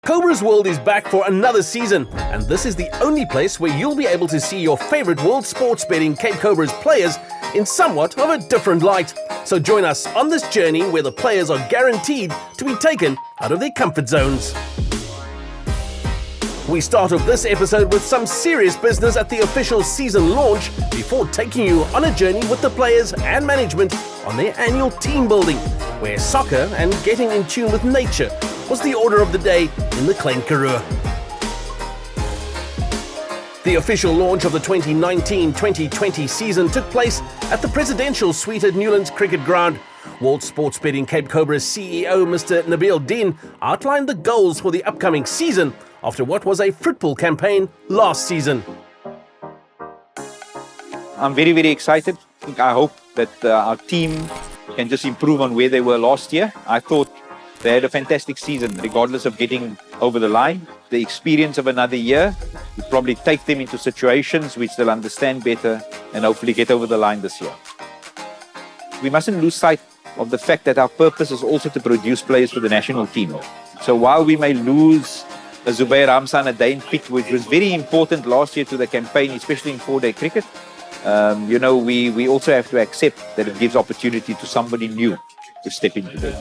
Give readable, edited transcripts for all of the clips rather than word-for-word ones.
Cobras World is back for another season, and this is the only place where you'll be able to see your favorite world sports betting Cape Cobras players in somewhat of a different light. So join us on this journey where the players are guaranteed to be taken out of their comfort zones. We start off this episode with some serious business at the official season launch before taking you on a journey with the players and management on their annual team building, where soccer and getting in tune with nature was the order of the day in the Klein Karoo. The official launch of the 2019-2020 season took place at the Presidential Suite at Newlands Cricket Ground. World Sports Betting Cape Cobras CEO Mr. Nabil Din outlined the goals for the upcoming season after what was a fruitful campaign last season. I'm very, very excited. I hope that our team can just improve on where they were last year. I thought they had a fantastic season, regardless of getting over the line. The experience of another year will probably take them into situations which they'll understand better and hopefully get over the line this year. We mustn't lose sight of the fact that our purpose is also to produce players for the national team. So while we may lose a Zubair Ramsa and a Dane Pitt, which was very important last year to the campaign, especially in four-day cricket, we also have to accept that it gives opportunity to somebody new to step into it.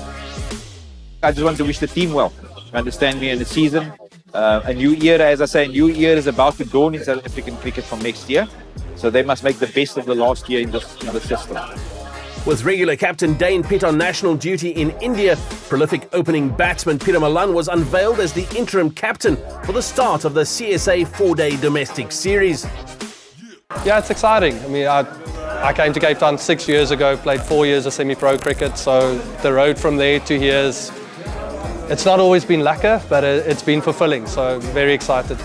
I just want to wish the team well. Understand me in the season. A new era, as I say, a new year is about to dawn in South African cricket from next year. So they must make the best of the last year in the system. With regular captain Dane Pitt on national duty in India, prolific opening batsman Peter Malan was unveiled as the interim captain for the start of the CSA four-day domestic series. Yeah, it's exciting. I mean, I came to Cape Town 6 years ago, played 4 years of semi-pro cricket, so the road from there to here it's not always been lacquer, but it's been fulfilling, so very excited.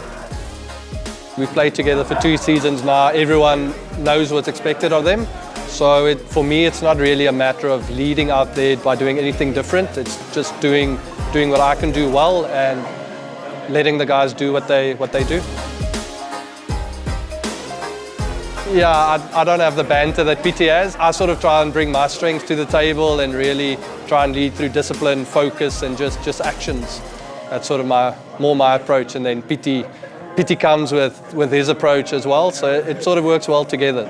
We've played together for 2 seasons now. Everyone knows what's expected of them. So for me, it's not really a matter of leading out there by doing anything different. It's just doing what I can do well and letting the guys do what they do. Yeah, I don't have the banter that PT has. I sort of try and bring my strengths to the table and really try and lead through discipline, focus, and just actions. That's sort of my approach. And then PT comes with his approach as well. So it sort of works well together.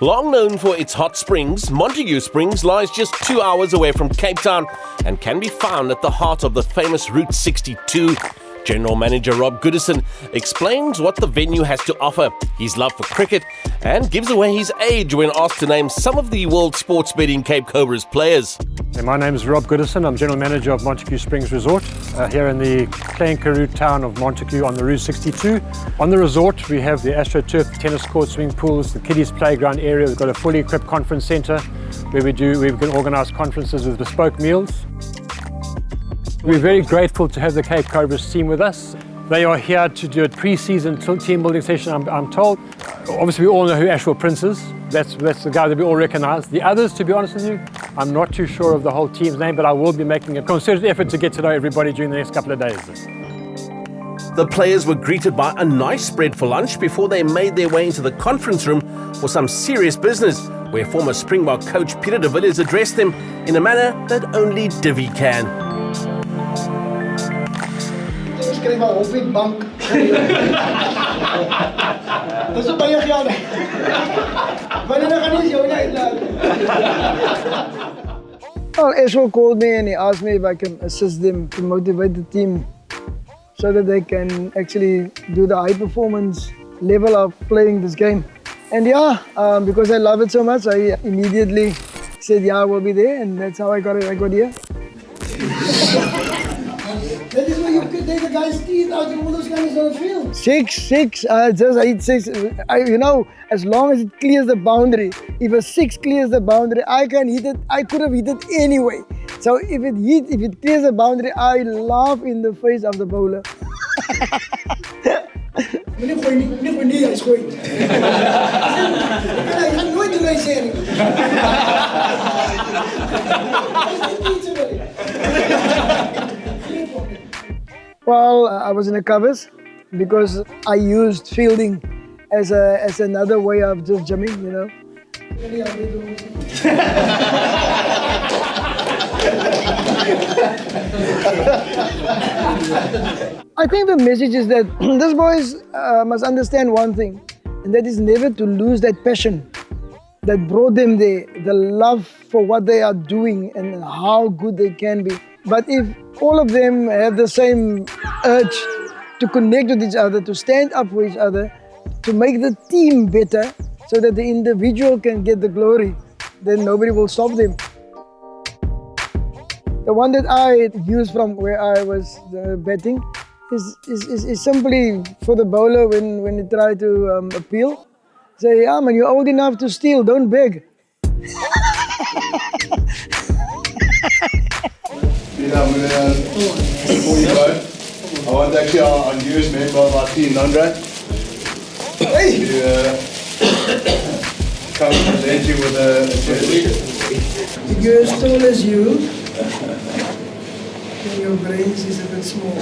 Long known for its hot springs, Montague Springs lies just 2 hours away from Cape Town and can be found at the heart of the famous Route 62. General Manager Rob Goodison explains what the venue has to offer, his love for cricket, and gives away his age when asked to name some of the World Sports Betting Cape Cobras players. My name is Rob Goodison. I'm General Manager of Montague Springs Resort here in the Klein Karoo town of Montague on the Route 62. On the resort we have the AstroTurf tennis court, swimming pools, the kiddies playground area. We've got a fully equipped conference centre where we can organise conferences with bespoke meals. We're very grateful to have the Cape Cobras team with us. They are here to do a pre-season team building session, I'm told. Obviously, we all know who Ashwell Prince is. That's the guy that we all recognise. The others, to be honest with you, I'm not too sure of the whole team's name, but I will be making a concerted effort to get to know everybody during the next couple of days. The players were greeted by a nice spread for lunch before they made their way into the conference room for some serious business, where former Springbok coach Peter de Villiers addressed them in a manner that only Divi can. Ek skryf maar op die bank. Dis op baie geld. Wanneer gaan jy jou uitlaat? Well, Ashwell called me and he asked me if I can assist them to motivate the team so that they can actually do the high performance level of playing this game. And because I love it so much, I immediately said, yeah, I will be there, and that's how I got here. That is where you could take the guy's teeth out of all those guys on the field. Six. I hit 6. As long as it clears the boundary. If a 6 clears the boundary, I can hit it. I could have hit it anyway. So if it clears the boundary, I laugh in the face of the bowler. Well, I was in the covers because I used fielding as another way of just jamming, you know. I think the message is that these boys must understand one thing, and that is never to lose that passion that brought them there, the love for what they are doing and how good they can be. But if all of them have the same urge to connect with each other, to stand up for each other, to make the team better so that the individual can get the glory, then nobody will stop them. The one that I use from where I was betting is simply for the bowler when he try to appeal. Say, yeah man, you're old enough to steal, don't beg. Before you go, I want actually our newest member of our team, Nandre, to come present you with a jersey. If you're as tall as you, then your brains is a bit small.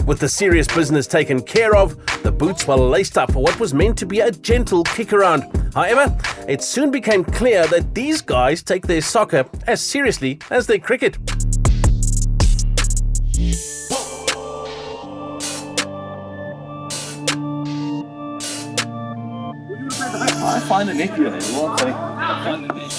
With the serious business taken care of, the boots were laced up for what was meant to be a gentle kick around. However, it soon became clear that these guys take their soccer as seriously as their cricket. I find the net here. What say? I find the net.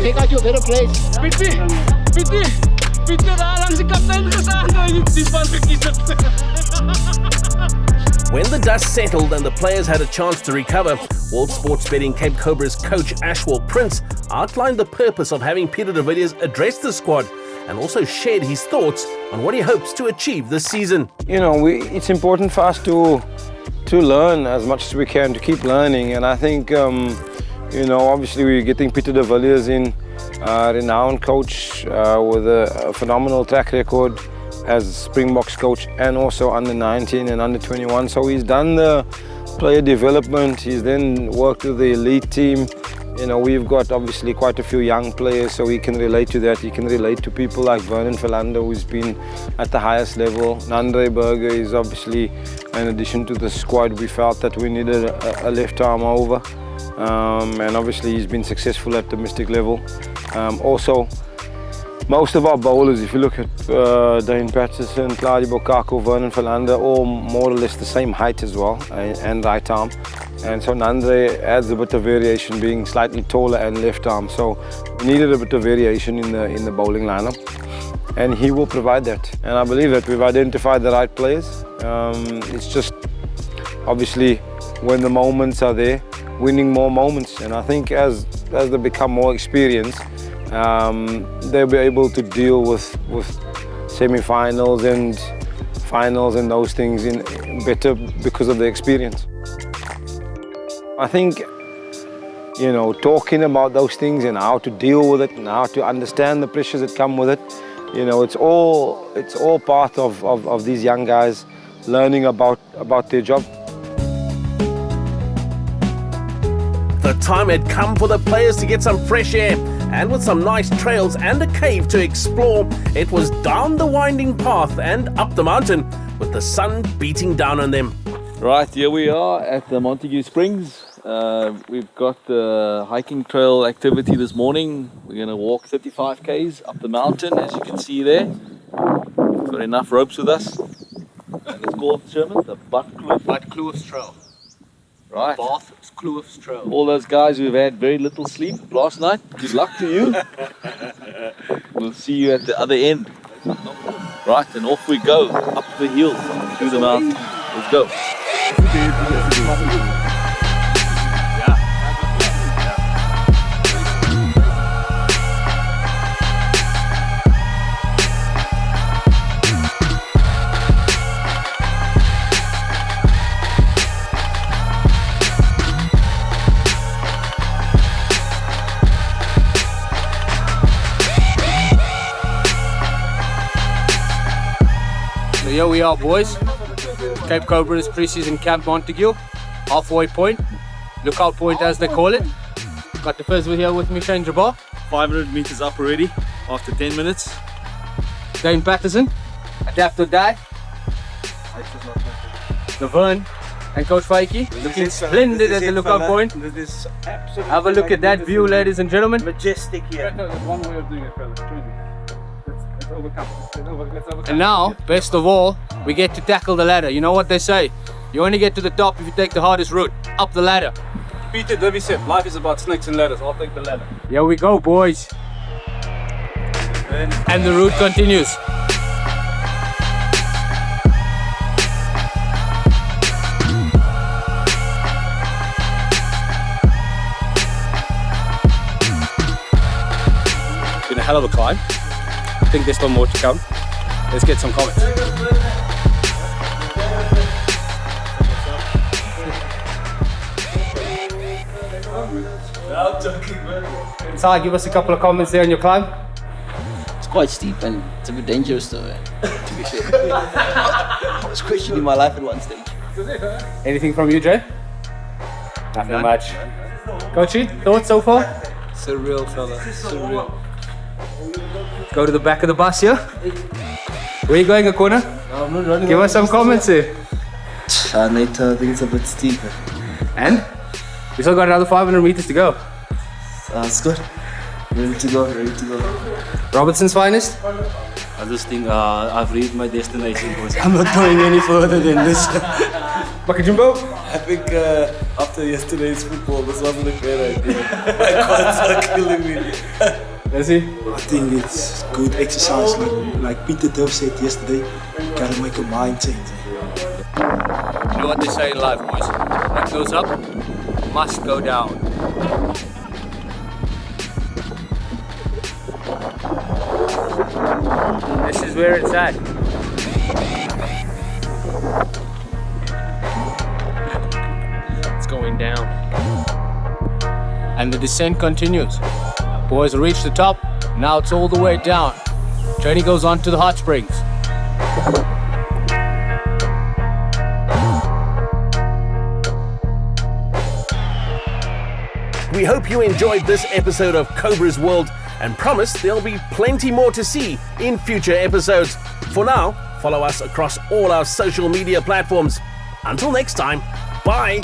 Take out your better place. Bitte daar langs de kaptein gestaan. Die van verkiezen. When the dust settled and the players had a chance to recover, World Sports Betting Cape Cobras coach Ashwell Prince outlined the purpose of having Peter de Villiers address the squad and also shared his thoughts on what he hopes to achieve this season. You know, it's important for us to learn as much as we can, to keep learning, and I think, you know, obviously we're getting Peter de Villiers in, renowned coach with a phenomenal track record as Springboks coach and also under 19 and under 21. So he's done the player development, he's then worked with the elite team. You know, we've got obviously quite a few young players, so he can relate to that. He can relate to people like Vernon Philander, who's been at the highest level. Nandre Berger is obviously, in addition to the squad, we felt that we needed a left arm over. And obviously he's been successful at domestic level. Also, most of our bowlers, if you look at Dane Patterson, Claudio Bokako, Vernon Philander, all more or less the same height as well, and right arm. And so Nandre adds a bit of variation, being slightly taller and left arm. So we needed a bit of variation in the bowling lineup, and he will provide that. And I believe that we've identified the right players. It's just obviously when the moments are there, winning more moments. And I think as they become more experienced, they'll be able to deal with semi-finals and finals and those things in better because of the experience. I think, you know, talking about those things and how to deal with it and how to understand the pressures that come with it, you know, it's all part of these young guys learning about their job. The time had come for the players to get some fresh air, and with some nice trails and a cave to explore, it was down the winding path and up the mountain with the sun beating down on them. Right, here we are at the Montague Springs. We've got the hiking trail activity this morning. We're going to walk 35 k's up the mountain, as you can see there. We've got enough ropes with us. And it's called, German, the Bad Kloof's Trail. Right. Bath Kloof's Trail. All those guys who've had very little sleep last night, good luck to you. We'll see you at the other end. Right, and off we go, up the hill, through the mountain. Let's go. So here we are, boys. Cape Cobras pre-season camp Montague, halfway point, lookout point as they call it. Got the first here with me, Shane Jabbar. 500 meters up already after 10 minutes. Dane Patterson, Adapt or Die. Laverne and Coach Fakey looking splendid at the lookout point. Have a look at that view, ladies and gentlemen. Majestic here. And now, best of all, we get to tackle the ladder. You know what they say? You only get to the top if you take the hardest route, up the ladder. Peter Davy said, life is about snakes and ladders. I'll take the ladder. Here we go, boys. And the route continues. Been a hell of a climb. I think there's still more to come. Let's get some comments. Si, give us a couple of comments there on your climb. It's quite steep and it's a bit dangerous though, to be fair. I was questioning my life at one stage. Anything from you, Jay? Nothing much. Coachy, thoughts so far? Surreal, fella. Surreal. Go to the back of the bus here. Where are you going, Akona? I'm not running. Give us some comments here. I think it's a bit steep. And? We still got another 500 meters to go. It's good. Ready to go. Robertson's finest? I just think I've reached my destination, boys. I'm not going any further than this. Bakajumbo? I think after yesterday's football, this wasn't a great idea. My quads are killing me. Let's see. I think it's good exercise. Like Peter Dove said yesterday, you gotta make a mind change. You know what they say in life, boys? What goes up must go down. This is where it's at. It's going down. And the descent continues. Boys reach the top, now it's all the way down. Journey goes on to the hot springs. We hope you enjoyed this episode of Cobra's World and promise there'll be plenty more to see in future episodes. For now, follow us across all our social media platforms. Until next time, bye!